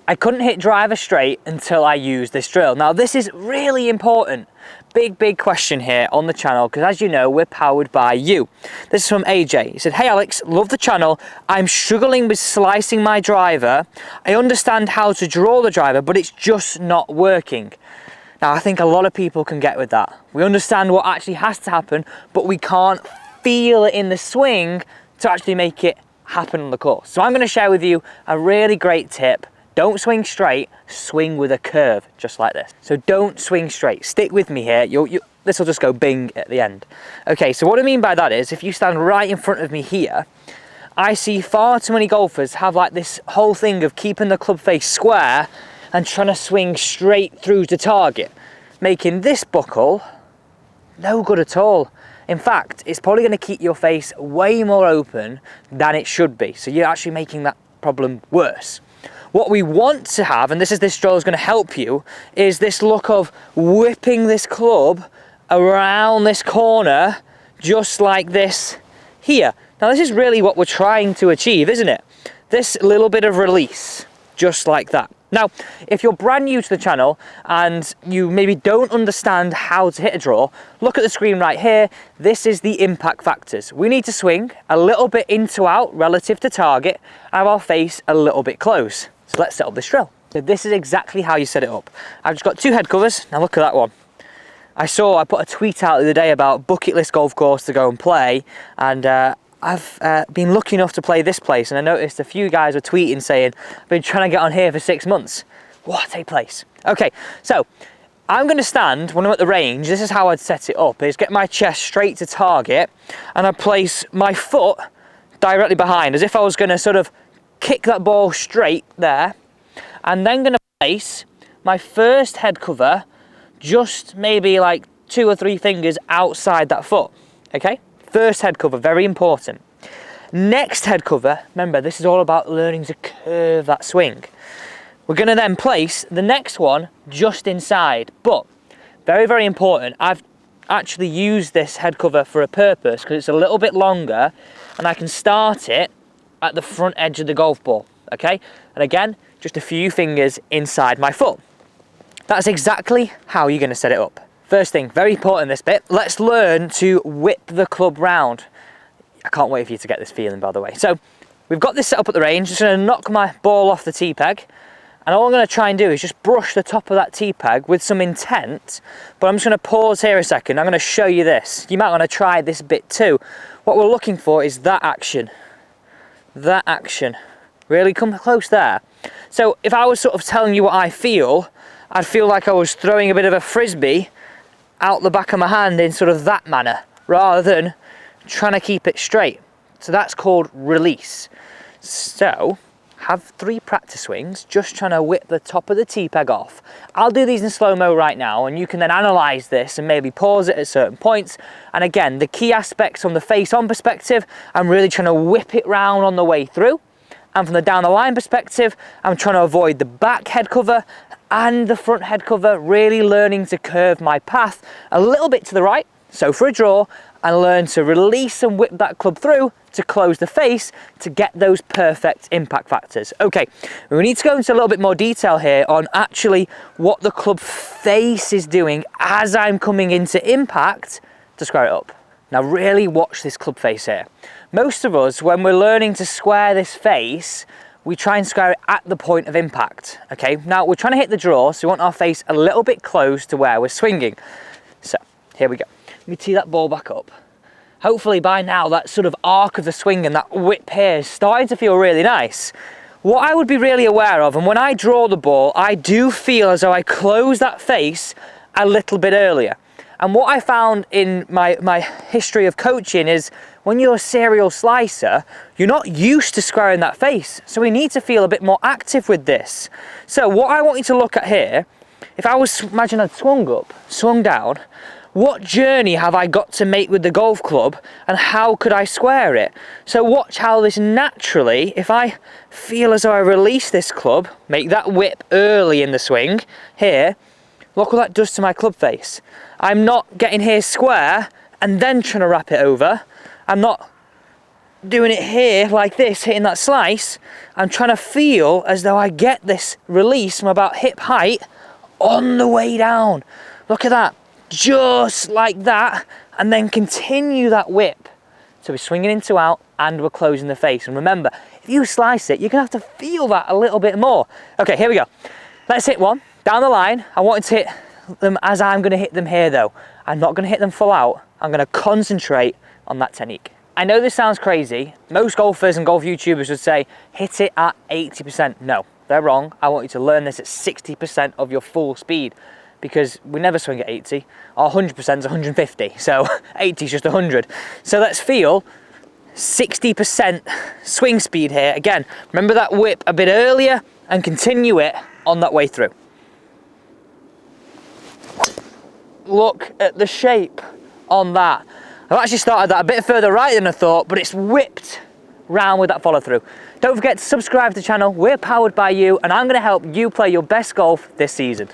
I couldn't hit driver straight until I used this drill. Now this is really important. Big question here on the channel, because as you know, we're powered by you. This is from AJ. He said, hey Alex, love the channel. I'm struggling with slicing my driver. I understand how to draw the driver, but it's just not working. Now I think a lot of people can get with that. We understand what actually has to happen, but we can't feel it in the swing to actually make it happen on the course. So I'm going to share with you a really great tip. Don't swing straight, swing with a curve, just like this. So don't swing straight. Stick with me here. This will just go bing at the end. Okay, so what I mean by that is, if you stand right in front of me here, I see far too many golfers have like this whole thing of keeping the club face square and trying to swing straight through to target, making this buckle no good at all. In fact, it's probably going to keep your face way more open than it should be. So you're actually making that problem worse. What we want to have, and this drill is going to help you, is this look of whipping this club around this corner, just like this here. Now this is really what we're trying to achieve, isn't it? This little bit of release, just like that. Now, if you're brand new to the channel and you maybe don't understand how to hit a draw, look at the screen right here. This is the impact factors. We need to swing a little bit in to out relative to target, and have our face a little bit close. So let's set up this drill. So this is exactly how you set it up. I've just got 2 head covers. Now look at that one. I put a tweet out the other day about bucket list golf course to go and play, and I've been lucky enough to play this place, and I noticed a few guys were tweeting saying, I've been trying to get on here for 6 months. What a place. Okay, so I'm going to stand when I'm at the range. This is how I'd set it up, is get my chest straight to target, and I place my foot directly behind, as if I was going to sort of kick that ball straight there, and then going to place my first head cover just maybe like 2 or 3 fingers outside that foot. Okay, first head cover, very important. Next head cover, remember this is all about learning to curve that swing. We're going to then place the next one just inside, but very important, I've actually used this head cover for a purpose because it's a little bit longer and I can start it at the front edge of the golf ball, okay? And again, just a few fingers inside my foot. That's exactly how you're going to set it up. First thing, very important this bit, let's learn to whip the club round. I can't wait for you to get this feeling, by the way. So we've got this set up at the range. Just going to knock my ball off the tee peg, and all I'm going to try and do is just brush the top of that tee peg with some intent, but I'm just going to pause here a second. I'm going to show you this. You might want to try this bit too. What we're looking for is that action. That action. Really come close there. So if I was sort of telling you what I feel, I'd feel like I was throwing a bit of a frisbee out the back of my hand in sort of that manner, rather than trying to keep it straight. So that's called release. So have 3 practice swings, just trying to whip the top of the tee peg off. I'll do these in slow-mo right now, and you can then analyze this and maybe pause it at certain points. And again, the key aspects from the face-on perspective, I'm really trying to whip it round on the way through. And from the down the line perspective, I'm trying to avoid the back head cover and the front head cover, really learning to curve my path a little bit to the right, so for a draw, and learn to release and whip that club through to close the face to get those perfect impact factors. Okay, we need to go into a little bit more detail here on actually what the club face is doing as I'm coming into impact to square it up. Now really watch this club face here. Most of us, when we're learning to square this face, we try and square it at the point of impact. Okay, now we're trying to hit the draw, so we want our face a little bit close to where we're swinging. So here we go. Let me tee that ball back up. Hopefully by now that sort of arc of the swing and that whip here is starting to feel really nice. What I would be really aware of, and when I draw the ball, I do feel as though I close that face a little bit earlier. And what I found in my history of coaching is when you're a serial slicer, you're not used to squaring that face. So we need to feel a bit more active with this. So what I want you to look at here, if I was, imagine I'd swung up, swung down, what journey have I got to make with the golf club and how could I square it? So watch how this naturally, if I feel as though I release this club, make that whip early in the swing, here, look what that does to my club face. I'm not getting here square and then trying to wrap it over. I'm not doing it here like this, hitting that slice, I'm trying to feel as though I get this release from about hip height on the way down. Look at that, just like that, and then continue that whip. So we're swinging into out and we're closing the face. And remember, if you slice it, you're gonna have to feel that a little bit more. Okay, here we go. Let's hit one down the line. I want to hit them as I'm gonna hit them here though. I'm not gonna hit them full out. I'm gonna concentrate on that technique. I know this sounds crazy. Most golfers and golf YouTubers would say, hit it at 80%. No, they're wrong. I want you to learn this at 60% of your full speed, because we never swing at 80. Our 100% is 150, so 80 is just 100. So let's feel 60% swing speed here. Again, remember that whip a bit earlier and continue it on that way through. Look at the shape on that. I've actually started that a bit further right than I thought, but it's whipped round with that follow through. Don't forget to subscribe to the channel. We're powered by you, and I'm going to help you play your best golf this season.